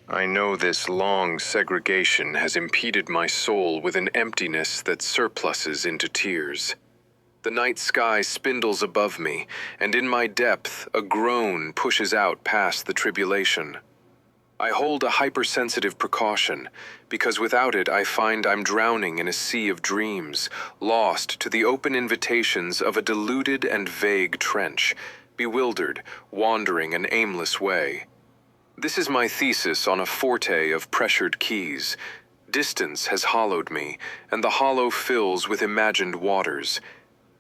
I know this long segregation has impeded my soul with an emptiness that surpluses into tears. The night sky spindles above me, and in my depth a groan pushes out past the tribulation. I hold a hypersensitive precaution, because without it I find I'm drowning in a sea of dreams, lost to the open invitations of a deluded and vague trench, bewildered, wandering an aimless way. This is my thesis on a forte of pressured keys. Distance has hollowed me, and the hollow fills with imagined waters.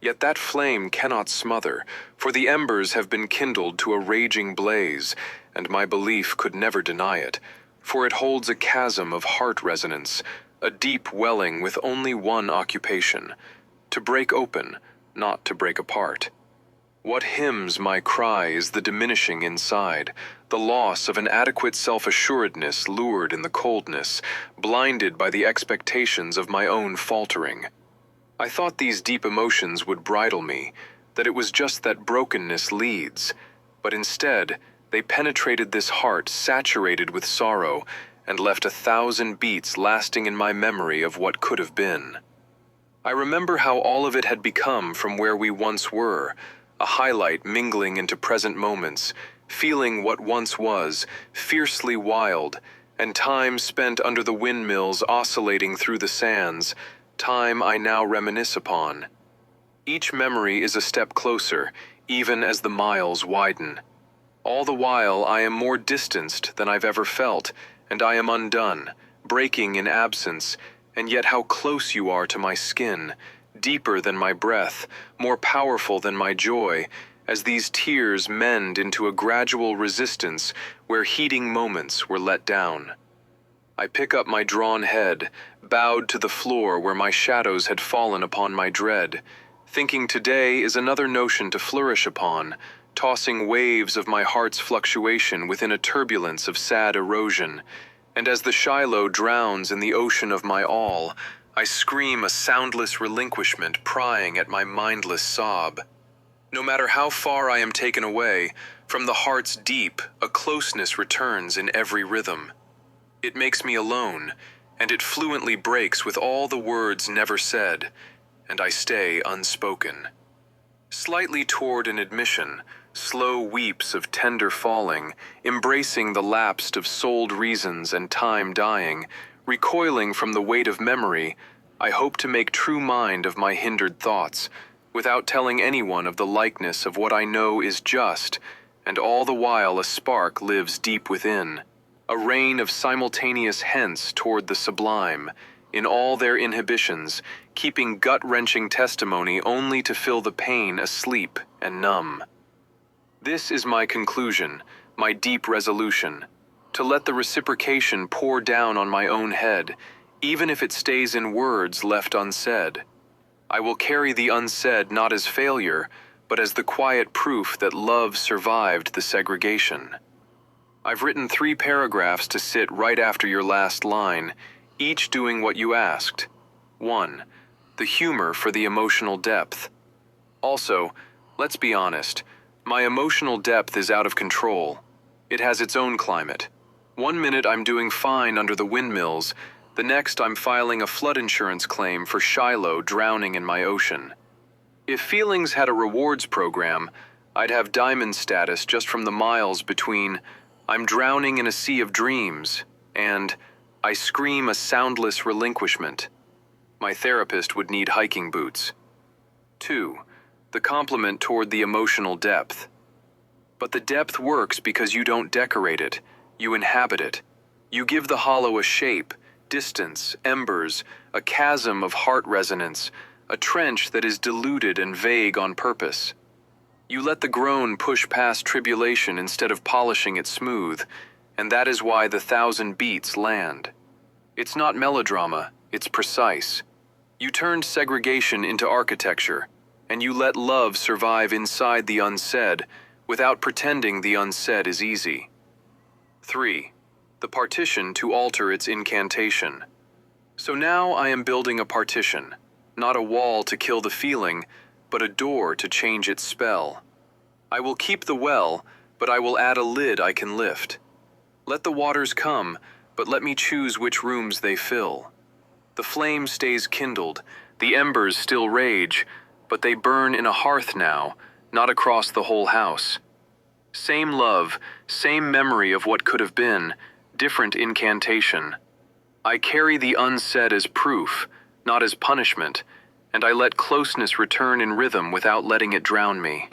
Yet that flame cannot smother, for the embers have been kindled to a raging blaze, and my belief could never deny it, for it holds a chasm of heart resonance, a deep welling with only one occupation: to break open, not to break apart. What hymns my cry is the diminishing inside, the loss of an adequate self-assuredness lured in the coldness, blinded by the expectations of my own faltering. I thought these deep emotions would bridle me, that it was just that brokenness leads, but instead they penetrated this heart saturated with sorrow and left 1,000 beats lasting in my memory of what could have been. I remember how all of it had become from where we once were, a highlight mingling into present moments, feeling what once was, fiercely wild, and time spent under the windmills oscillating through the sands, time I now reminisce upon. Each memory is a step closer, even as the miles widen. All the while I am more distanced than I've ever felt, and I am undone, breaking in absence, and yet how close you are to my skin, deeper than my breath, more powerful than my joy, as these tears mend into a gradual resistance where heating moments were let down. I pick up my drawn head, bowed to the floor where my shadows had fallen upon my dread, thinking today is another notion to flourish upon, tossing waves of my heart's fluctuation within a turbulence of sad erosion, and as the Shiloh drowns in the ocean of my all, I scream a soundless relinquishment prying at my mindless sob. No matter how far I am taken away, from the heart's deep, a closeness returns in every rhythm. It makes me alone, and it fluently breaks with all the words never said, and I stay unspoken. Slightly toward an admission, slow weeps of tender falling, embracing the lapsed of souled reasons and time dying, recoiling from the weight of memory, I hope to make true mind of my hindered thoughts, without telling anyone of the likeness of what I know is just, and all the while a spark lives deep within, a rain of simultaneous hence toward the sublime, in all their inhibitions, keeping gut-wrenching testimony only to fill the pain asleep and numb. This is my conclusion, my deep resolution, to let the reciprocation pour down on my own head, even if it stays in words left unsaid. I will carry the unsaid not as failure, but as the quiet proof that love survived the segregation. I've written 3 paragraphs to sit right after your last line, each doing what you asked. 1. The humor for the emotional depth. Also, let's be honest, my emotional depth is out of control. It has its own climate. 1 minute I'm doing fine under the windmills, the next I'm filing a flood insurance claim for Shiloh drowning in my ocean. If feelings had a rewards program, I'd have diamond status just from the miles between I'm drowning in a sea of dreams and I scream a soundless relinquishment. My therapist would need hiking boots. 2. The compliment toward the emotional depth. But the depth works because you don't decorate it, you inhabit it. You give the hollow a shape, distance, embers, a chasm of heart resonance, a trench that is diluted and vague on purpose. You let the groan push past tribulation instead of polishing it smooth, and that is why the 1,000 beats land. It's not melodrama, it's precise. You turned segregation into architecture, and you let love survive inside the unsaid, without pretending the unsaid is easy. 3. The partition to alter its incantation. So now I am building a partition, not a wall to kill the feeling, but a door to change its spell. I will keep the well, but I will add a lid I can lift. Let the waters come, but let me choose which rooms they fill. The flame stays kindled, the embers still rage, but they burn in a hearth now, not across the whole house. Same love, same memory of what could have been, different incantation. I carry the unsaid as proof, not as punishment, and I let closeness return in rhythm without letting it drown me.